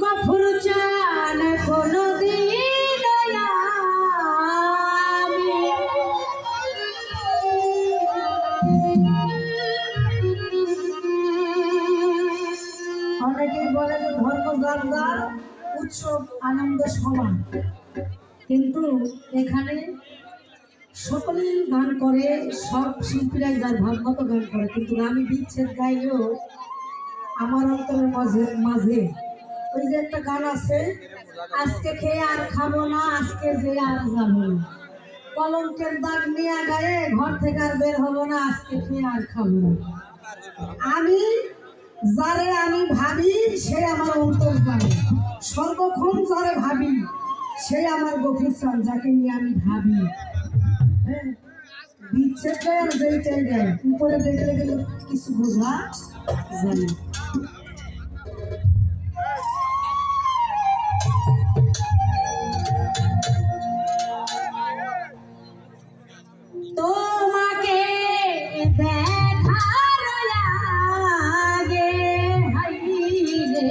গফুর চান কোনদিন অনেকেই বলে যে ধর্ম যার যার, উৎসব আনন্দ সমান, কিন্তু এখানে সকলেই গান করে, সব শিল্পীরাই যার ভাব মতো গান করে, কিন্তু আমি বিচ্ছেদ গাইলেও আমার অন্তরের মাঝে মাঝে ওই যে একটা গান আছে, আজকে খেয়ে আর খাবো না, আজকে যে আর যাবো না, কলঙ্কের দাগ নিয়ে গায়ে ঘর থেকে আর বের হবো না, আজকে খেয়ে আর খাবো না। আমি যারে আমি ভাবি সে আমার অন্তর জানে, সর্বক্ষণ যারে ভাবি সে আমার গভীর চান, যাকে নিয়ে আমি ভাবি। হ্যাঁ, বিচ্ছেদ গায়ে আর যেইটাই গায়ে উপরে দেখলে গেলে কিছু বোঝা যায়। তোমাকে দেখার আগে হাইরে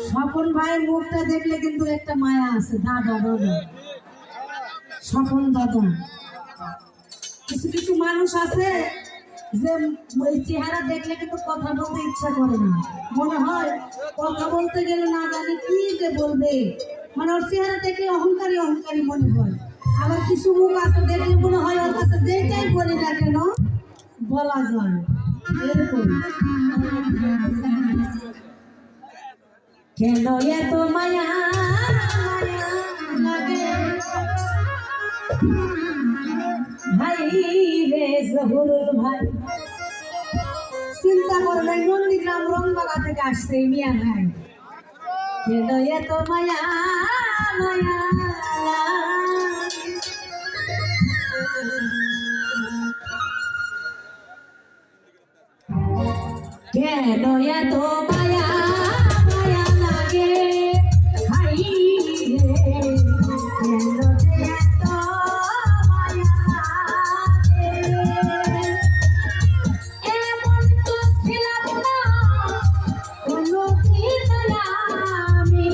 স্বপন ভাইয়ের মুখটা দেখলে কিন্তু একটা মায়া আছে। দাদা দাদা স্বপন দাদা, কিছু কিছু মানুষ আছে যে ওই চেহারা দেখলে কিন্তু কথা বলতে ইচ্ছা করে না, মনে হয় কথা বলতে গেলে না জানি কি যে বলবে, মানে ওর চেহারা দেখলে অহংকারী অহংকারী মনে হয়। আবার কিছু মুখ আছে দেখলে মনে হয় ওর কাছে যেটাই বলি না কেন বলা যায়, এরকম। কেন এত মায়া লাগে ভাই রে জহুরুল ভাই, চিন্তা করবেন নন্দীগ্রাম রংবাগা থেকে আসছে মিয়া ভাই। কেন এত মায়া মায়া, কেন এত মায়া মায়া লাগে ভাই রে, কেন এত মায়া লাগে, এমন তো ছিলাম না কোনদিন আমি,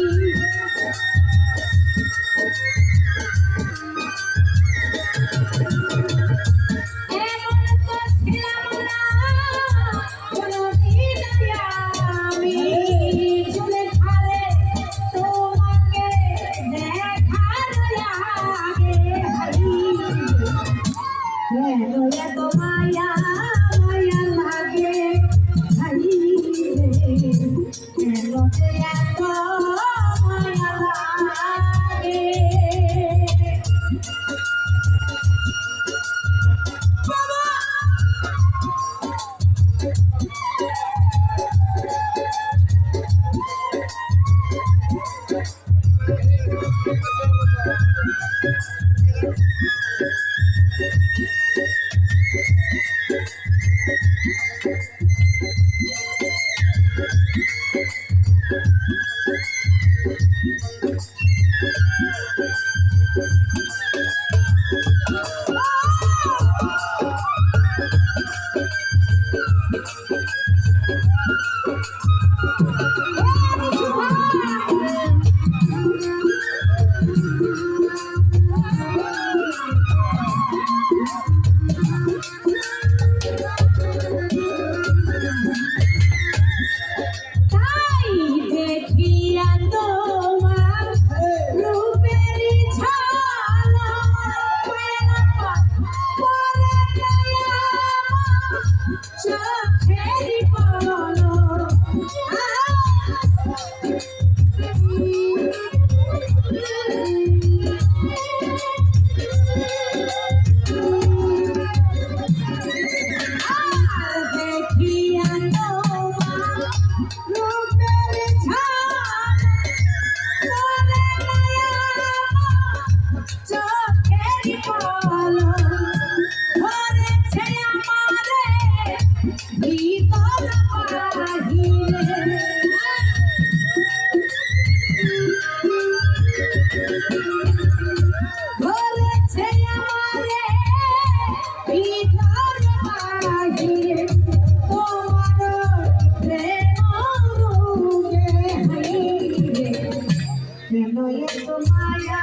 কেন এত মায়া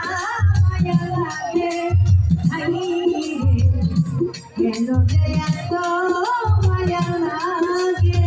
মায়া লাগে হাই কেন যে এত মায়া লাগে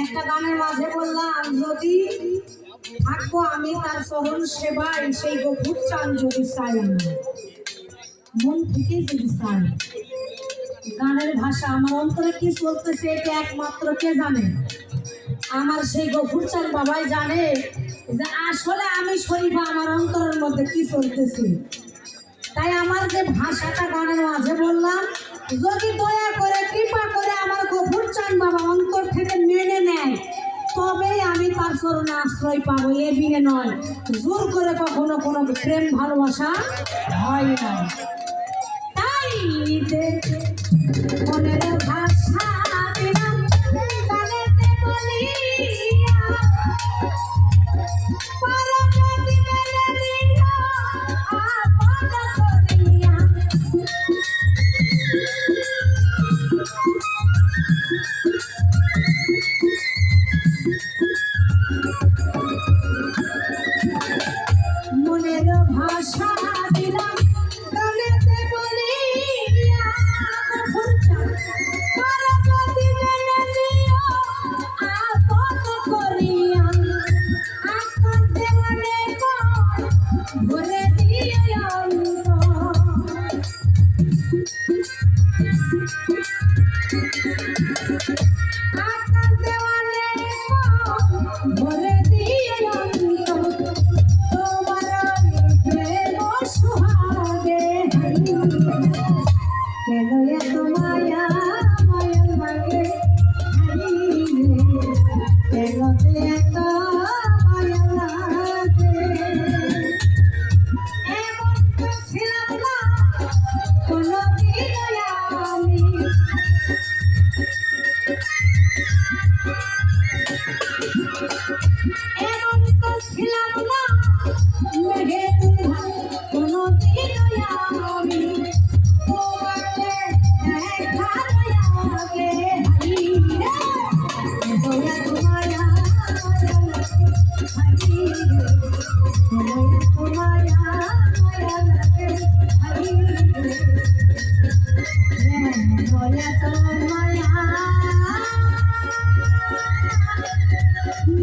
একটা গানের মাঝে বললাম যদি থাকবো আমি তার চরণ সেবায় সেই গফুর চান যদি চাই আমি মন থেকে যদি চাই গানের ভাষা আমার অন্তরে কি চলতেছে এটা একমাত্র কে জানে আমার সেই গফুর চান বাবাই জানে যে আসলে আমি শরীফা আমার অন্তরের মধ্যে কি চলতেছে তাই আমার যে ভাষাটা গানের মাঝে বললাম যদি দয়া করে কৃপা করে আমার গফুর চান বাবা অন্তর থেকে মেনে নেয় তবেই আমি তার চরণে আশ্রয় পাবো এ বিনে নয় জোর করে কখনো কোনো প্রেম ভালোবাসা হয় না তাই মনের ভাষা দিলাম গানেতে বলিয়া পারবতি মেলে দিয়া আপন করিয়া মনের ভাষা দিলাম গানেতে বলিয়া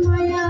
মায়া